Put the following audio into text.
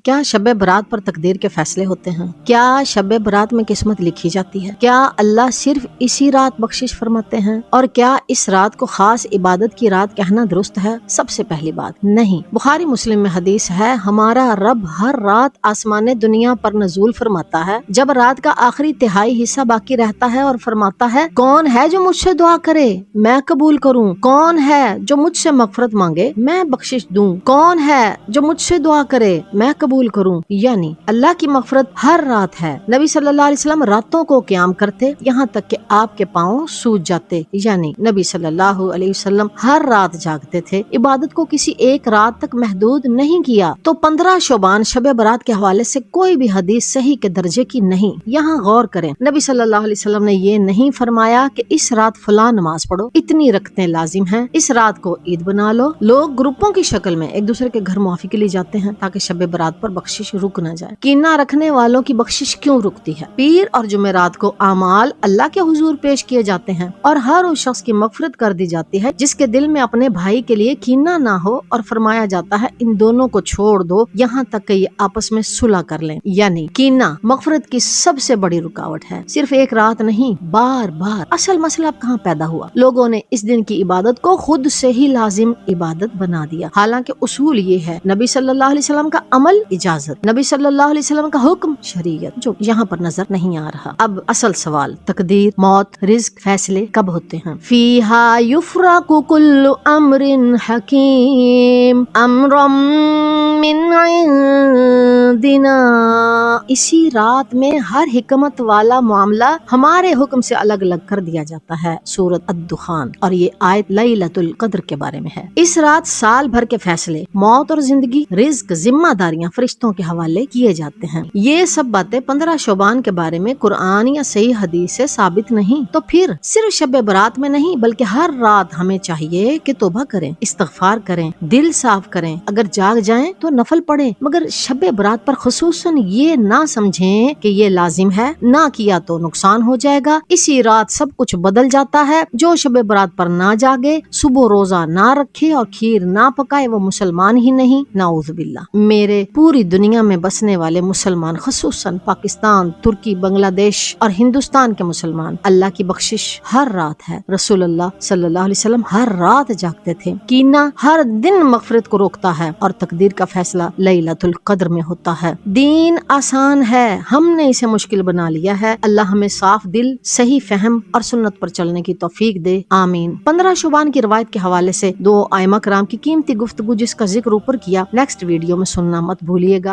کیا شب برات پر تقدیر کے فیصلے ہوتے ہیں؟ کیا شب برات میں قسمت لکھی جاتی ہے؟ کیا اللہ صرف اسی رات بخشش فرماتے ہیں؟ اور کیا اس رات کو خاص عبادت کی رات کہنا درست ہے؟ سب سے پہلی بات، نہیں۔ بخاری مسلم میں حدیث ہے، ہمارا رب ہر رات آسمان دنیا پر نزول فرماتا ہے جب رات کا آخری تہائی حصہ باقی رہتا ہے اور فرماتا ہے، کون ہے جو مجھ سے دعا کرے میں قبول کروں، کون ہے جو مجھ سے مغفرت مانگے میں بخشش دوں، کون ہے جو مجھ سے دعا کرے میں قبول کروں۔ یعنی اللہ کی مغفرت ہر رات ہے۔ نبی صلی اللہ علیہ وسلم راتوں کو قیام کرتے یہاں تک کہ آپ کے پاؤں سوج جاتے، یعنی نبی صلی اللہ علیہ وسلم ہر رات جاگتے تھے، عبادت کو کسی ایک رات تک محدود نہیں کیا۔ تو 15 شعبان شب برات کے حوالے سے کوئی بھی حدیث صحیح کے درجے کی نہیں۔ یہاں غور کریں، نبی صلی اللہ علیہ وسلم نے یہ نہیں فرمایا کہ اس رات فلاں نماز پڑھو، اتنی رکعتیں لازم ہیں، اس رات کو عید بنا لو۔ لوگ گروپوں کی شکل میں ایک دوسرے کے گھر معافی کے لیے جاتے ہیں تاکہ شب برات پر بخشش رک نہ جائے۔ کینہ رکھنے والوں کی بخشش کیوں رکتی ہے؟ پیر اور جمعرات کو اعمال اللہ کے حضور پیش کیے جاتے ہیں اور ہر اس شخص کی مغفرت کر دی جاتی ہے جس کے دل میں اپنے بھائی کے لیے کینہ نہ ہو، اور فرمایا جاتا ہے ان دونوں کو چھوڑ دو یہاں تک کہ یہ آپس میں صلح کر لیں۔ یعنی کینہ مغفرت کی سب سے بڑی رکاوٹ ہے، صرف ایک رات نہیں، بار بار۔ اصل مسئلہ اب کہاں پیدا ہوا؟ لوگوں نے اس دن کی عبادت کو خود سے ہی لازم عبادت بنا دیا، حالانکہ اصول یہ ہے، نبی صلی اللہ علیہ وسلم کا عمل اجازت، نبی صلی اللہ علیہ وسلم کا حکم شریعت، جو یہاں پر نظر نہیں آ رہا۔ اب اصل سوال، تقدیر، موت، رزق، فیصلے کب ہوتے ہیں؟ فیہا یفرق کل امر حکیم امرا من عندنا، اسی رات میں ہر حکمت والا معاملہ ہمارے حکم سے الگ الگ کر دیا جاتا ہے۔ سورۃ الدخان، اور یہ آیت لیلۃ القدر کے بارے میں ہے۔ اس رات سال بھر کے فیصلے، موت اور زندگی، رزق، ذمہ داریاں فرشتوں کے حوالے کیے جاتے ہیں۔ یہ سب باتیں 15 شعبان کے بارے میں قرآن یا صحیح حدیث سے ثابت نہیں، تو پھر صرف شب برات میں نہیں بلکہ ہر رات ہمیں چاہیے کہ توبہ کریں، استغفار کریں، دل صاف کریں، اگر جاگ جائیں تو نفل پڑھیں، مگر شب برات پر خصوصاً یہ نہ سمجھیں کہ یہ لازم ہے، نہ کیا تو نقصان ہو جائے گا، اسی رات سب کچھ بدل جاتا ہے۔ جو شب برات پر نہ جاگے، صبح روزہ نہ رکھے اور کھیر نہ پکائے، وہ مسلمان ہی نہیں، نعوذ باللہ۔ میرے پوری دنیا میں بسنے والے مسلمان، خصوصاً پاکستان، ترکی، بنگلہ دیش اور ہندوستان کے مسلمان، اللہ کی بخشش ہر رات ہے۔ رسول اللہ صلی اللہ علیہ وسلم ہر رات جاگتے تھے۔ کینہ ہر دن مغفرت کو روکتا ہے اور تقدیر کا فیصلہ لیلۃ القدر میں ہوتا ہے۔ دین آسان ہے، ہم نے اسے مشکل بنا لیا ہے۔ اللہ ہمیں صاف دل، صحیح فہم اور سنت پر چلنے کی توفیق دے، آمین۔ 15 شعبان کی روایت کے حوالے سے 2 ائمہ کرام کی قیمتی گفتگو جس کا ذکر اوپر کیا، نیکسٹ ویڈیو میں سننا مت بھولیے گا۔